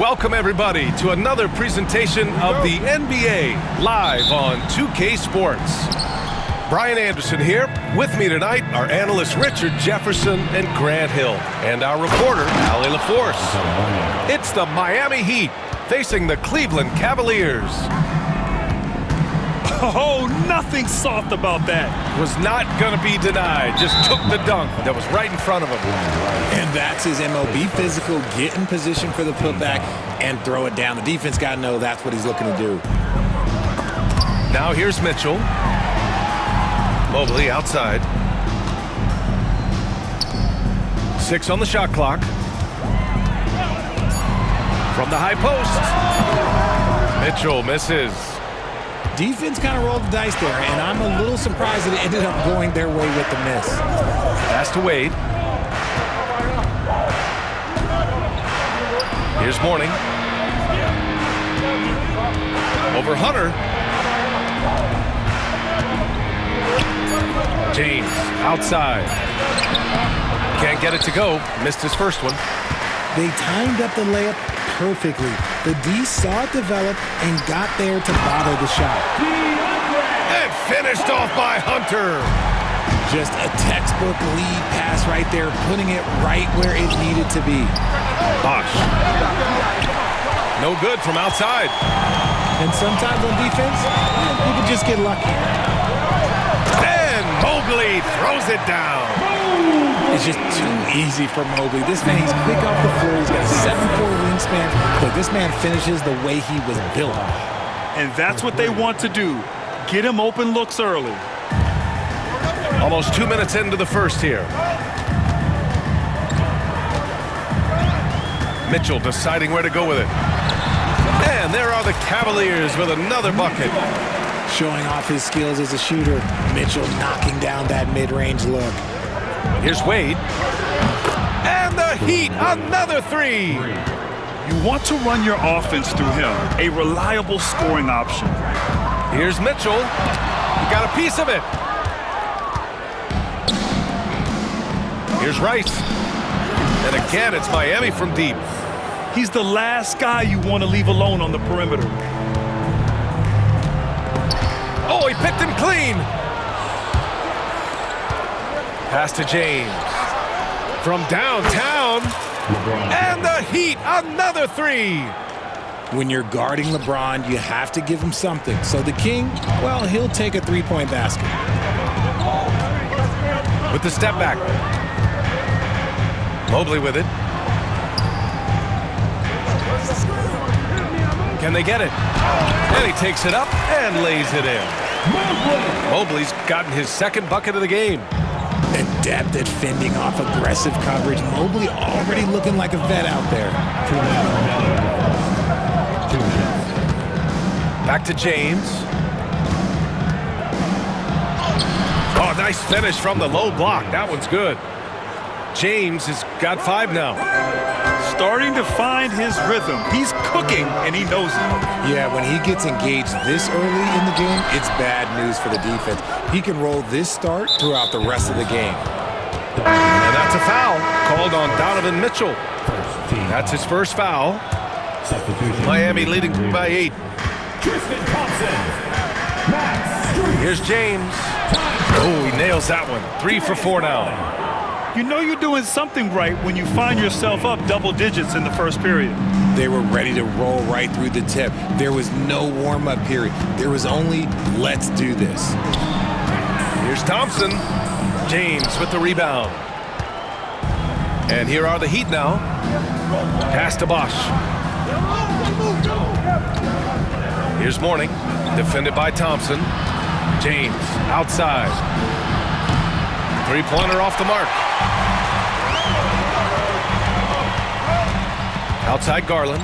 Welcome, everybody, to another presentation of the NBA live on 2K Sports. Brian Anderson here. With me tonight are analysts Richard Jefferson and Grant Hill, and our reporter, Allie LaForce. It's the Miami Heat facing the Cleveland Cavaliers. Oh, nothing soft about that. Was not going to be denied. Just took the dunk that was right in front of him. And that's his MO. Be physical, get in position for the putback, and throw it down. The defense got to know that's what he's looking to do. Now here's Mitchell. Mobley outside. 6 on the shot clock. From the high post. Mitchell misses. Defense kind of rolled the dice there, and I'm a little surprised that it ended up going their way with the miss. Pass to Wade. Here's Mourning. Over Hunter. James outside. Can't get it to go. Missed his first one. They timed up the layup perfectly. The D saw it develop and got there to bother the shot. And finished off by Hunter. Just a textbook lead pass right there, putting it right where it needed to be. Bosh. No good from outside. And sometimes on defense, you can just get lucky. And Mobley throws it down. It's just too easy for Mobley. This man, he's quick off the floor. He's got a 7'4" wingspan. But this man finishes the way he was built. And that's what they want to do. Get him open looks early. Almost 2 minutes into the first here. Mitchell deciding where to go with it. And there are the Cavaliers with another bucket. Showing off his skills as a shooter. Mitchell knocking down that mid-range look. Here's Wade. And the Heat, another three. You want to run your offense through him, a reliable scoring option. Here's Mitchell. He got a piece of it. Here's Rice. And again, it's Miami from deep. He's the last guy you want to leave alone on the perimeter. Oh, he picked him clean. Pass to James. From downtown. And the Heat, another three. When you're guarding LeBron, you have to give him something. So the King, well, he'll take a three-point basket. With the step back. Mobley with it. Can they get it? And he takes it up and lays it in. Mobley's gotten his second bucket of the game. Adept at fending off aggressive coverage. Mobley already looking like a vet out there. Back to James. Oh, nice finish from the low block. That one's good. James has got 5 now. Starting to find his rhythm. He's cooking, and he knows it. Yeah, when he gets engaged this early in the game, it's bad news for the defense. He can roll this start throughout the rest of the game. And that's a foul called on Donovan Mitchell. That's his first foul. Miami leading by 8. Here's James. Oh, he nails that one. 3 for 4 now. You know you're doing something right when you find yourself up double digits in the first period. They were ready to roll right through the tip. There was no warm-up period. There was only, let's do this. Here's Thompson. James with the rebound. And here are the Heat now. Pass to Bosh. Here's Mourning. Defended by Thompson. James outside. Three-pointer off the mark. Outside Garland.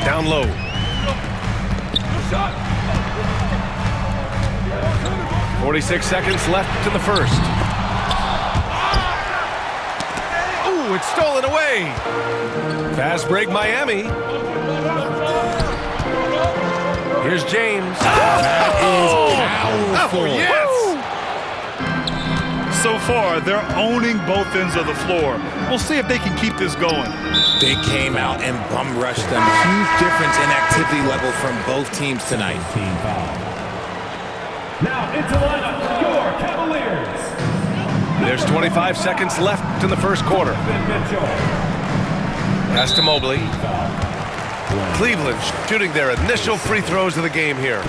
Down low. Shot. 46 seconds left in the first. Ooh, it's stolen away. Fast break Miami. Here's James. That is powerful. Oh, yes. So far, they're owning both ends of the floor. We'll see if they can keep this going. They came out and bum rushed them. Huge difference in activity level from both teams tonight. Now into lineup, your Cavaliers. There's 25 seconds left in the first quarter. Pass to Mobley. Cleveland shooting their initial free throws of the game here.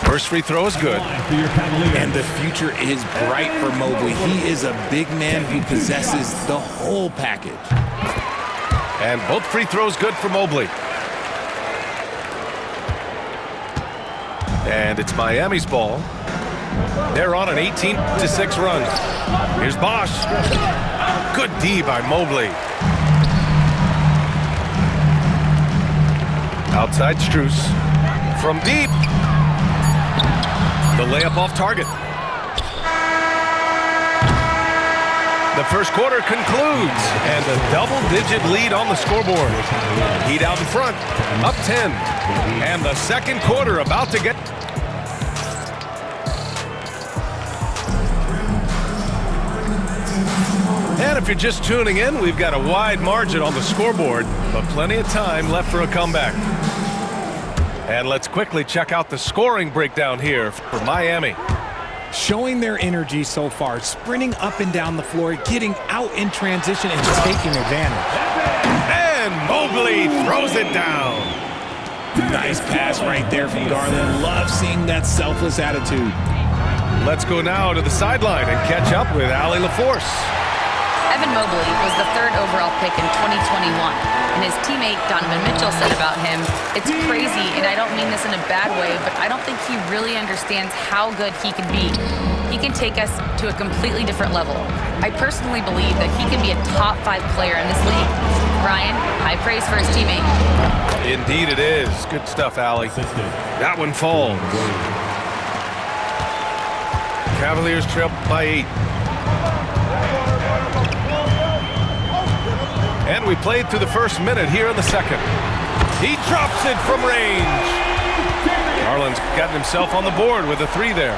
First free throw is good. And the future is bright for Mobley. He is a big man who possesses the whole package. And both free throws good for Mobley. And it's Miami's ball. They're on an 18-6 run. Here's Bosch. Good D by Mobley. Outside Strus. From deep. The layup off target. The first quarter concludes, and a double-digit lead on the scoreboard. Heat out in front, up 10. And the second quarter about to get... And if you're just tuning in, we've got a wide margin on the scoreboard, but plenty of time left for a comeback. And let's quickly check out the scoring breakdown here for Miami. Showing their energy so far, sprinting up and down the floor, getting out in transition and taking advantage. And Mobley throws it down. Nice pass right there from Garland. Love seeing that selfless attitude. Let's go now to the sideline and catch up with Allie LaForce. Evan Mobley was the 3rd overall pick in 2021, and his teammate Donovan Mitchell said about him, "It's crazy, and I don't mean this in a bad way, but I don't think he really understands how good he can be. He can take us to a completely different level. I personally believe that he can be a top 5 player in this league." Ryan, high praise for his teammate. Indeed it is. Good stuff, Allie. That one falls. Cavaliers trail by 8. And we played through the first minute here in the second. He drops it from range. Garland's gotten himself on the board with a 3 there.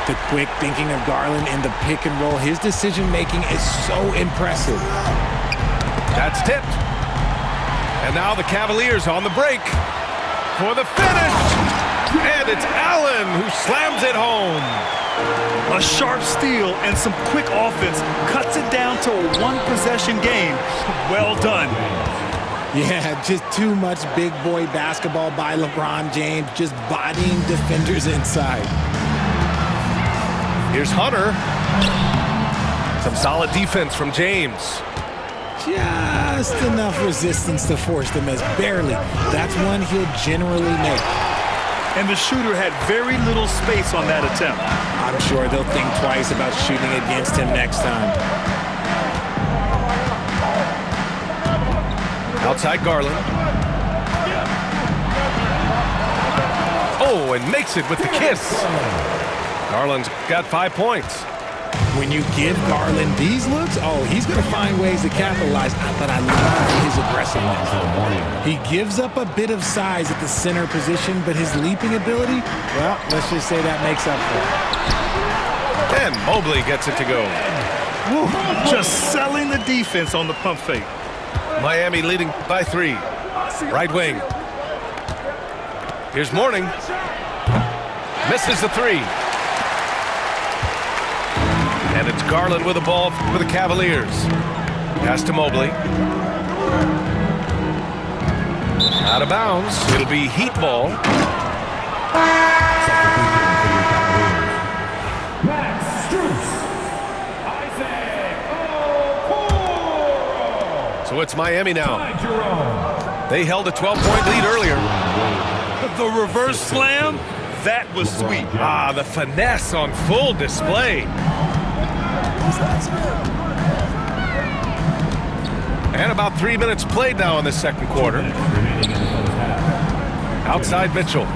The quick thinking of Garland in the pick and roll. His decision-making is so impressive. That's tipped. And now the Cavaliers on the break for the finish. And it's Allen who slams it home. A sharp steal and some quick offense cuts it down to a 1-possession game. Well done. Yeah, just too much big boy basketball by LeBron James, just bodying defenders inside. Here's Hunter. Some solid defense from James. Just enough resistance to force the miss, barely. That's one he'll generally make. And the shooter had very little space on that attempt. I'm sure they'll think twice about shooting against him next time. Outside Garland. Oh, and makes it with the kiss. Garland's got 5 points. When you give Garland these looks, oh, he's going to find ways to capitalize. But I love his aggressiveness. He gives up a bit of size at the center position, but his leaping ability, well, let's just say that makes up for it. And Mobley gets it to go. Woo, just selling the defense on the pump fake. Miami leading by 3. Right wing. Here's Mourning. Misses the 3. And it's Garland with the ball for the Cavaliers. Pass to Mobley. Out of bounds. It'll be Heat ball. So it's Miami now. They held a 12-point lead earlier. The reverse slam, that was sweet. Ah, the finesse on full display. And about 3 minutes played now in the second quarter. Outside Mitchell.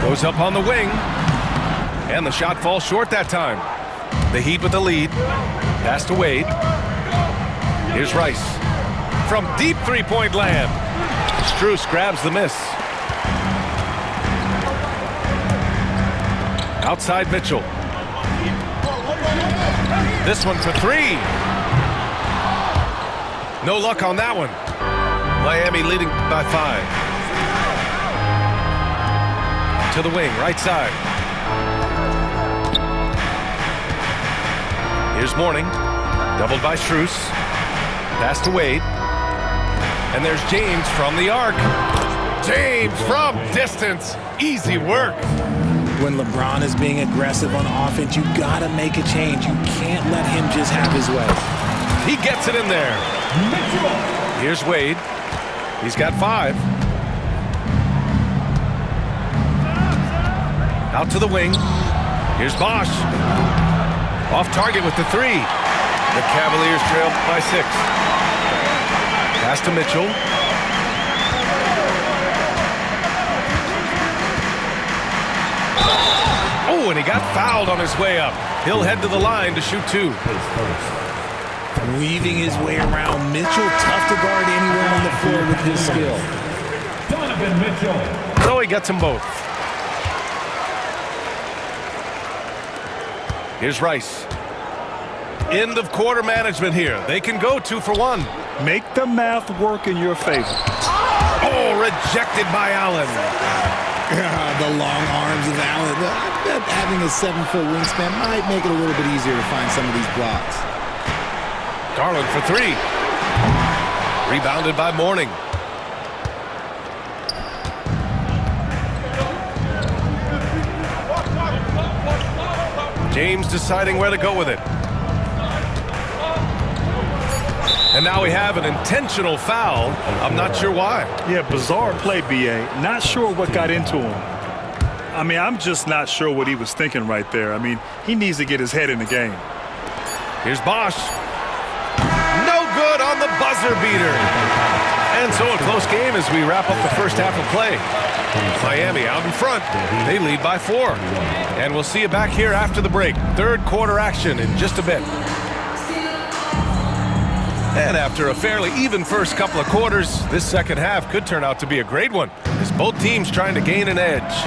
Goes up on the wing. And the shot falls short that time. The Heat with the lead. Pass to Wade. Here's Rice. From deep three-point land. Strus grabs the miss. Outside Mitchell. This one for three. No luck on that one. Miami leading by 5. To the wing, right side. Here's Mourning. Doubled by Strus. Pass to Wade. And there's James from the arc. James from distance. Easy work. When LeBron is being aggressive on offense, you gotta make a change. You can't let him just have his way. He gets it in there. Here's Wade. He's got 5. Out to the wing. Here's Bosch. Off target with the 3. The Cavaliers trail by 6. Pass to Mitchell. Oh, and he got fouled on his way up. He'll head to the line to shoot 2. Weaving his way around. Mitchell, tough to guard anywhere on the floor with his skill. Donovan Mitchell. So he gets them both. Here's Rice. End of quarter management here. They can go 2 for 1. Make the math work in your favor. Oh, rejected by Allen. The long arms of Allen. I bet having a 7-foot wingspan might make it a little bit easier to find some of these blocks. Garland for 3. Rebounded by Mourning. James deciding where to go with it. And now we have an intentional foul. I'm not sure why. Yeah, bizarre play, B.A. Not sure what got into him. I mean, I'm just not sure what he was thinking right there. I mean, he needs to get his head in the game. Here's Bosch. No good on the buzzer beater. And so a close game as we wrap up the first half of play. Miami out in front. They lead by 4. And we'll see you back here after the break. Third quarter action in just a bit. And after a fairly even first couple of quarters, this second half could turn out to be a great one, as both teams trying to gain an edge.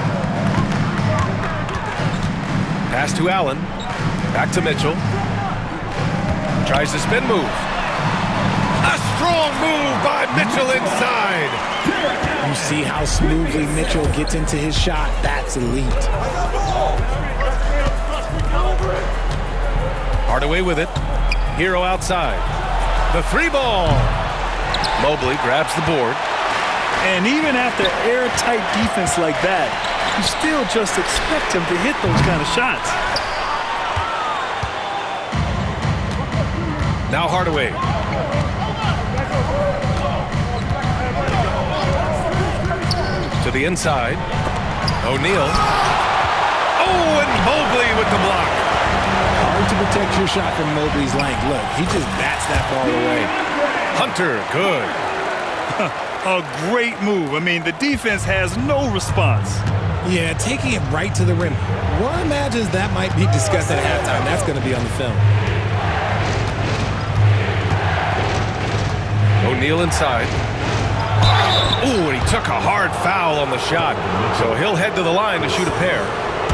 Pass to Allen. Back to Mitchell. Tries the spin move. A strong move by Mitchell inside. You see how smoothly Mitchell gets into his shot. That's elite. Hardaway with it. Hero outside. The 3 ball. Mobley grabs the board. And even after airtight defense like that, you still just expect him to hit those kind of shots. Now Hardaway. To the inside. O'Neal. Oh, and Mobley with the block. Hard to protect your shot from Mobley's length. Look, he just bats that ball away. Hunter, good. A great move. I mean, the defense has no response. Yeah, taking it right to the rim. One imagines that might be discussed at halftime. That's going to be on the film. O'Neal inside. Ooh, and he took a hard foul on the shot. So he'll head to the line to shoot a pair.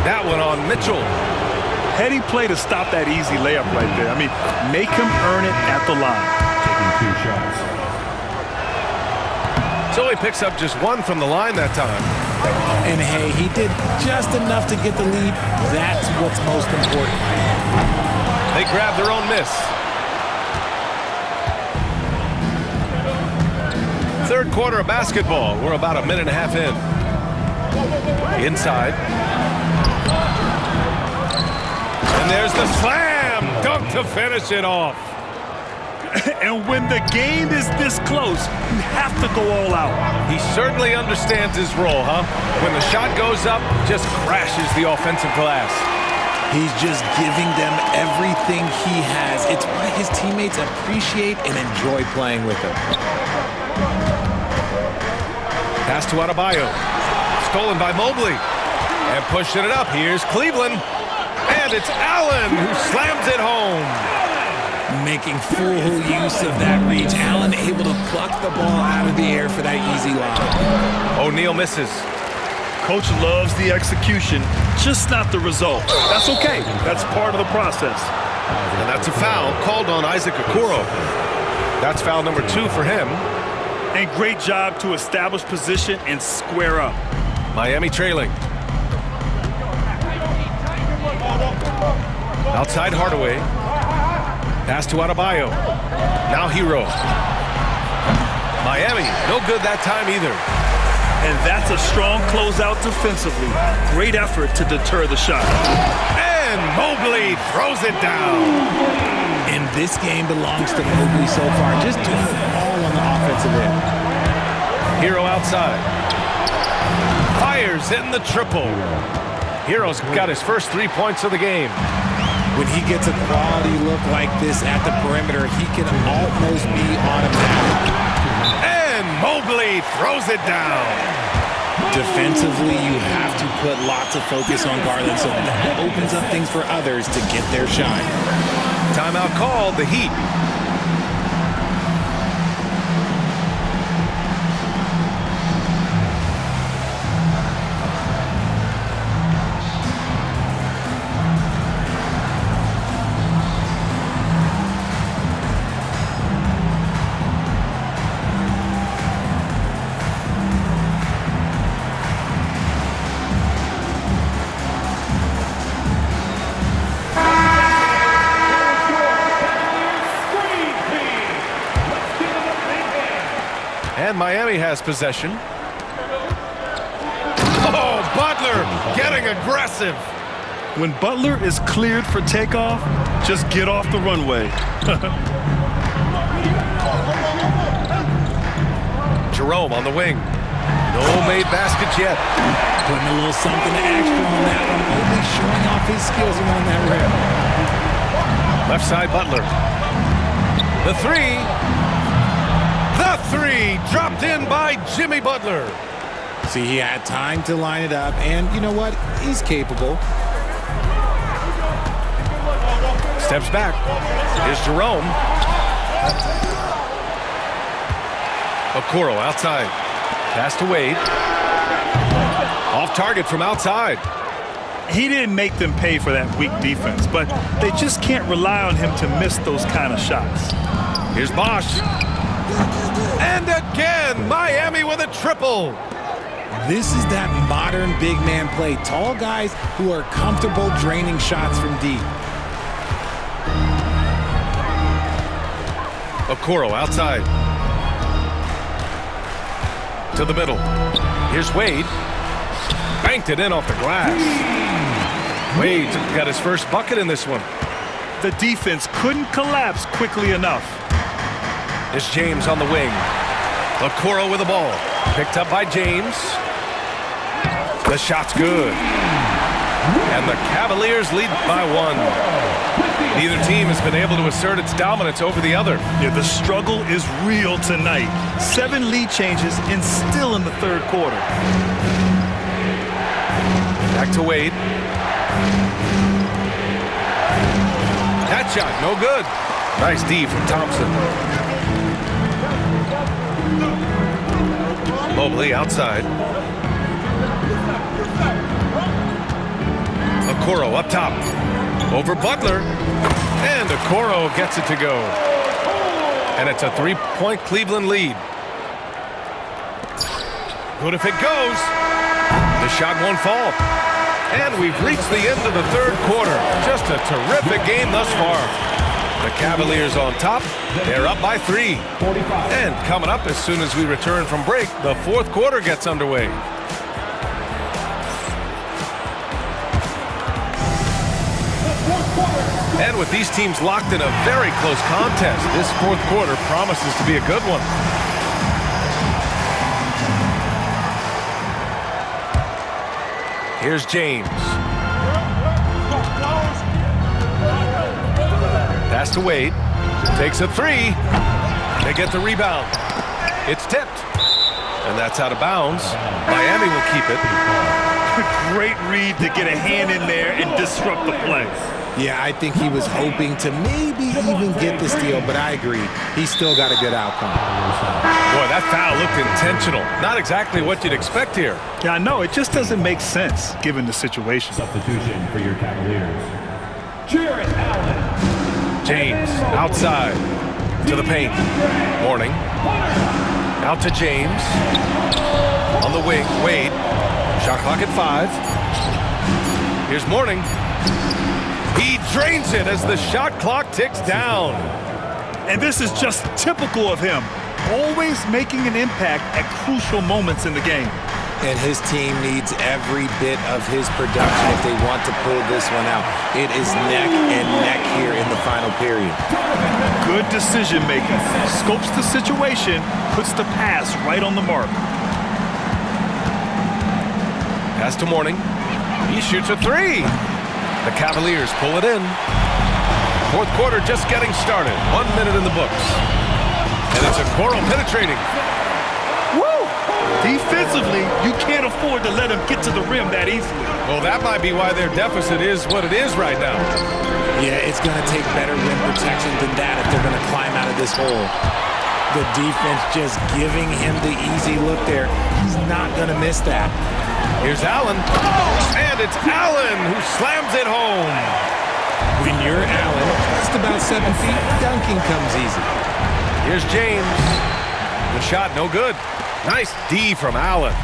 That one on Mitchell. Heady play to stop that easy layup right there. I mean, make him earn it at the line. Taking 2 shots. So he picks up just 1 from the line that time. And hey, he did just enough to get the lead. That's what's most important. They grab their own miss. Third quarter of basketball. We're about a minute and a half in. Inside. And there's the slam dunk to finish it off. And when the game is this close, you have to go all out. He certainly understands his role, huh? When the shot goes up, just crashes the offensive glass. He's just giving them everything he has. It's why his teammates appreciate and enjoy playing with him. Pass to Adebayo. Stolen by Mobley. And pushing it up. Here's Cleveland. And it's Allen who slams it home. Making full use of that reach. Allen able to pluck the ball out of the air for that easy lob. O'Neal misses. Coach loves the execution, just not the result. That's okay. That's part of the process. And that's a foul called on Isaac Okoro. That's foul number 2 for him. And great job to establish position and square up. Miami trailing. Outside Hardaway. Pass to Adebayo. Now Hero. Miami, no good that time either. And that's a strong closeout defensively. Great effort to deter the shot. And Mobley throws it down. And this game belongs to Mobley so far. Just doing it all on the offensive end. Hero outside. Fires in the triple. Hero's got his first 3 points of the game. When he gets a quality look like this at the perimeter, he can almost be automatic. And Mobley throws it down. Defensively, you have to put lots of focus on Garland, so that opens up things for others to get their shot. Timeout called, the Heat. And Miami has possession. Oh, Butler getting aggressive. When Butler is cleared for takeoff, just get off the runway. Jerome on the wing. No made baskets yet. Putting a little something extra on that one. Only showing off his skills around that rim. Left side Butler. The three. The three dropped in by Jimmy Butler. See, he had time to line it up, and you know what? He's capable. Steps back. Here's Jerome. Okoro outside. Pass to Wade. Off target from outside. He didn't make them pay for that weak defense, but they just can't rely on him to miss those kind of shots. Here's Bosch. And again, Miami with a triple. This is that modern big man play. Tall guys who are comfortable draining shots from deep. Okoro outside. To the middle. Here's Wade. Banked it in off the glass. Wade got his first bucket in this one. The defense couldn't collapse quickly enough. Here's James on the wing. Okoro with the ball. Picked up by James. The shot's good. And the Cavaliers lead by 1. Neither team has been able to assert its dominance over the other. Yeah, the struggle is real tonight. 7 lead changes and still in the third quarter. Back to Wade. That shot, no good. Nice D from Thompson. Mobley outside. Okoro up top. Over Butler. And Okoro gets it to go. And it's a 3-point Cleveland lead. Good if it goes. The shot won't fall. And we've reached the end of the third quarter. Just a terrific game thus far. The Cavaliers on top. They're up by 3. And coming up as soon as we return from break, the fourth quarter gets underway. And with these teams locked in a very close contest, this fourth quarter promises to be a good one. Here's James. Pass to Wade. Takes a 3. They get the rebound. It's tipped. And that's out of bounds. Miami will keep it. Great read to get a hand in there and disrupt the play. Yeah, I think he was hoping to maybe even get the steal, but I agree. He's still got a good outcome. Boy, that That foul looked intentional. Not exactly what you'd expect here. Yeah, I know. It just doesn't make sense given the situation. Substitution for your Cavaliers. Jarrett Allen. James outside to the paint. Morning. Out to James. On the wing, Wade. Shot clock at 5. Here's Morning. He drains it as the shot clock ticks down. And this is just typical of him. Always making an impact at crucial moments in the game. And his team needs every bit of his production if they want to pull this one out. It is neck and neck here in the final period. Good decision making. Scopes the situation, puts the pass right on the mark. Pass to Morning. He shoots a 3. The Cavaliers pull it in. Fourth quarter just getting started. 1 minute in the books. And it's a Okoro penetrating. Woo! Defensively, you can't afford to let him get to the rim that easily. Well, that might be why their deficit is what it is right now. Yeah, it's going to take better rim protection than that if they're going to climb out of this hole. The defense just giving him the easy look there. He's not going to miss that. Here's Allen. And it's Allen who slams it home. When you're Allen, just about 7 feet, dunking comes easy. Here's James. The shot, no good. Nice D from Allen.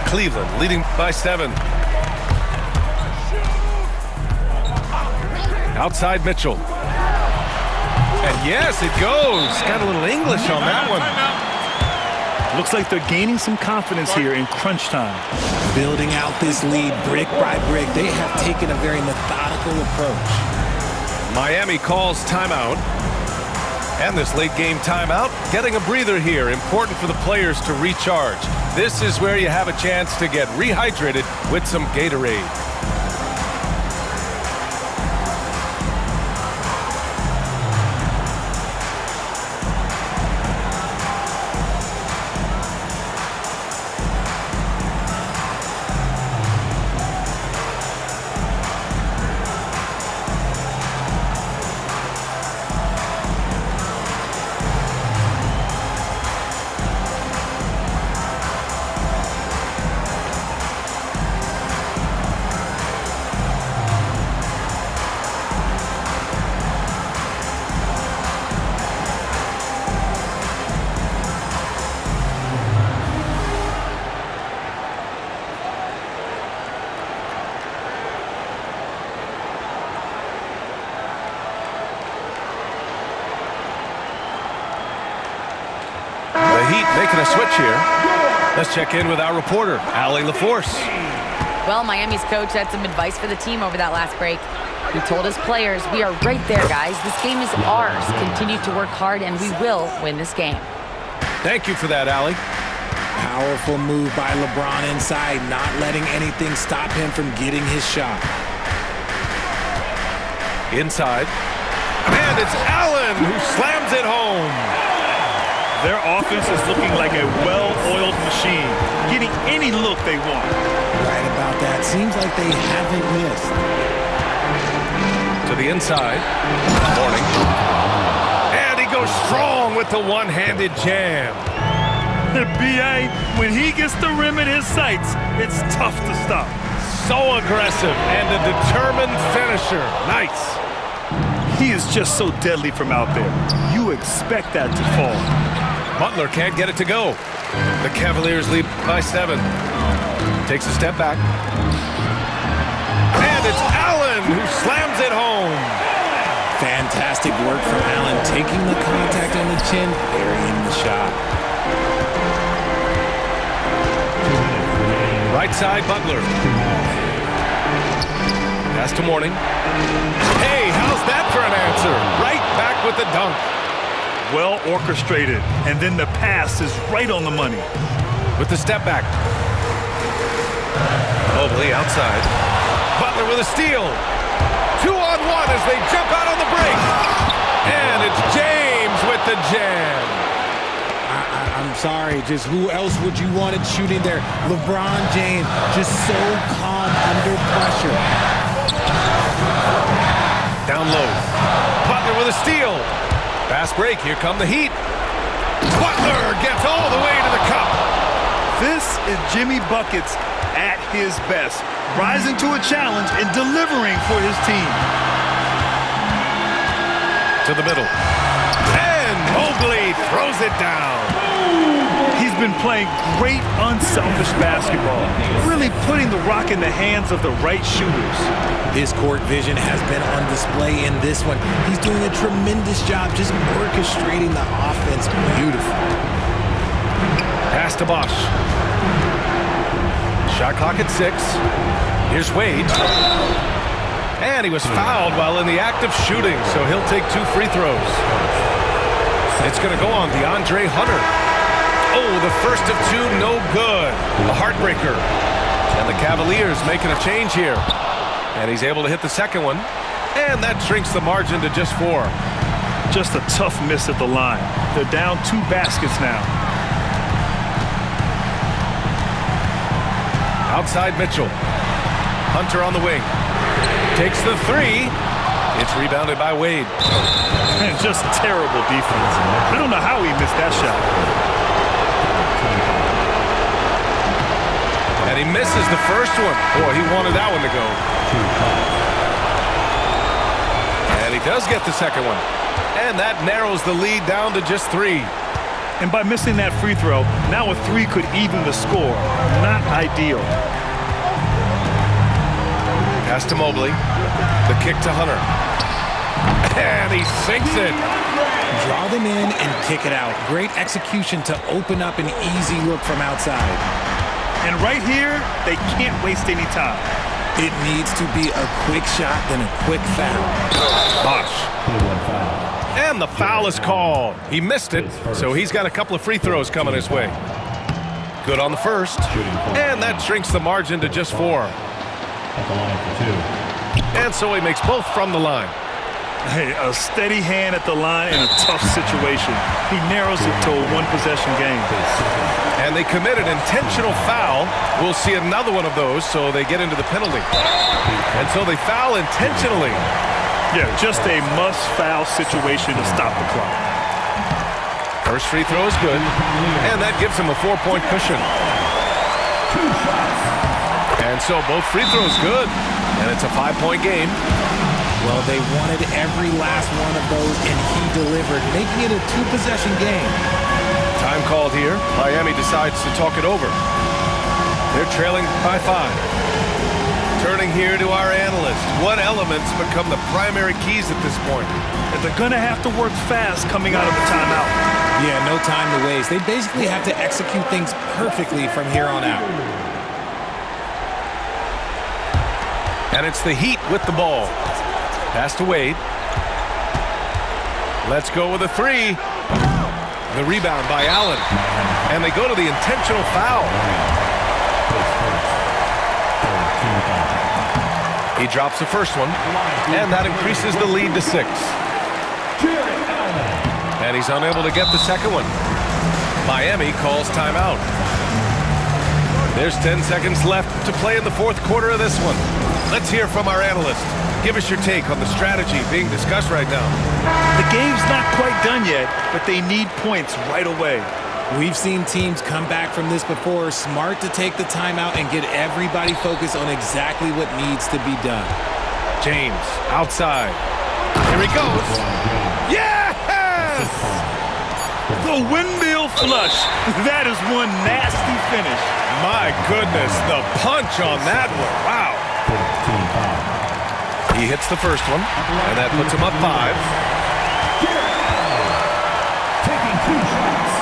Cleveland leading by 7. Outside Mitchell. And yes, it goes. Got a little English on that one. Looks like they're gaining some confidence here in crunch time. Building out this lead brick by brick, they have taken a very methodical approach. Miami calls timeout. And this late game timeout, getting a breather here. Important for the players to recharge. This is where you have a chance to get rehydrated with some Gatorade. Making a switch here. Let's check in with our reporter, Allie LaForce. Well, Miami's coach had some advice for the team over that last break. He told his players, we are right there, guys. This game is ours. Continue to work hard, and we will win this game. Thank you for that, Allie. Powerful move by LeBron inside, not letting anything stop him from getting his shot. Inside. And it's Allen who slams it home. Their offense is looking like a well-oiled machine, getting any look they want. Right about that. Seems like they haven't missed. To the inside. Morning. And he goes strong with the one-handed jam. B.A., when he gets the rim in his sights, it's tough to stop. So aggressive and a determined finisher. Nice. He is just so deadly from out there. You expect that to fall. Butler can't get it to go. The Cavaliers lead by 7. Takes a step back. And it's Allen who slams it home. Fantastic work from Allen, taking the contact on the chin, burying the shot. Right side, Butler. Pass to Morning. Hey, how's that for an answer? Right back with the dunk. Well orchestrated, and then the pass is right on the money. With the step back. Mobley outside. Butler with a steal. 2-on-1 as they jump out on the break. And it's James with the jam. I'm sorry, just who else would you want it shooting there? LeBron James, just so calm under pressure. Down low. Butler with a steal. Fast break. Here come the Heat. Butler gets all the way Jimmy Buckets at his best, rising to a challenge and delivering for his team. To the middle. And Mobley throws it down. He's been playing great, unselfish basketball, really putting the rock in the hands of the right shooters. His court vision has been on display in this one. He's doing a tremendous job just orchestrating the offense beautifully. Pass to Bosch. Shot clock at 6. Here's Wade. And he was fouled while in the act of shooting, so he'll take 2 free throws. It's going to go on DeAndre Hunter. Oh, the first of 2, no good. A heartbreaker. And the Cavaliers making a change here. And he's able to hit the second one. And that shrinks the margin to just 4. Just a tough miss at the line. They're down 2 baskets now. Outside Mitchell. Hunter on the wing. Takes the 3. It's rebounded by Wade. Man, just terrible defense. I don't know how he missed that shot. And he misses the first one. Boy, he wanted that one to go. And he does get the second one. And that narrows the lead down to just 3. And by missing that free throw, now a 3 could even the score. Not ideal. Pass to Mobley. The kick to Hunter. And he sinks it. Draw them in and kick it out. Great execution to open up an easy look from outside. And right here, they can't waste any time. It needs to be a quick shot, then a quick foul. Bosch. And the foul is called. He missed it, so he's got a couple of free throws coming his way. Good on the first. And that shrinks the margin to just 4. At the line for 2. And so he makes both from the line. Hey, a steady hand at the line in a tough situation. He narrows it to a 1-possession game. And they commit an intentional foul. We'll see another one of those, so they get into the penalty. And so they foul intentionally. Yeah, just a must-foul situation to stop the clock. First free throw is good, and that gives him a 4-point cushion. And so both free throws good, and it's a 5-point game. Well, they wanted every last one of those, and he delivered, making it a 2-possession game. Time called here. Miami decides to talk it over. They're trailing by 5. Turning here to our analyst. What elements become the primary keys at this point? And they're going to have to work fast coming out of the timeout. Yeah, no time to waste. They basically have to execute things perfectly from here on out. And it's the Heat with the ball. Pass to Wade. Let's go with a 3. The rebound by Allen. And they go to the intentional foul. He drops the first one, and that increases the lead to 6. And he's unable to get the second one. Miami calls timeout. There's 10 seconds left to play in the 4th quarter of this one. Let's hear from our analyst. Give us your take on the strategy being discussed right now. The game's not quite done yet, but they need points right away. We've seen teams come back from this before. Smart to take the timeout and get everybody focused on exactly what needs to be done. James, outside. Here he goes. Yes! The windmill flush. That is one nasty finish. My goodness, the punch on that one. Wow. He hits the first one, and that puts him up 5. Taking 2 shots.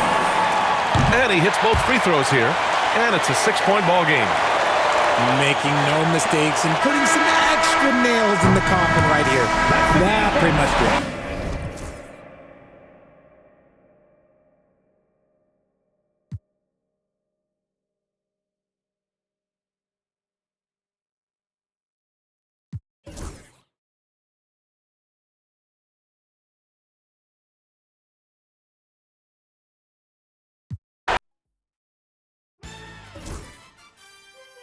And he hits both free throws here, and it's a 6-point ball game. Making no mistakes and putting some extra nails in the coffin right here. That pretty much did it.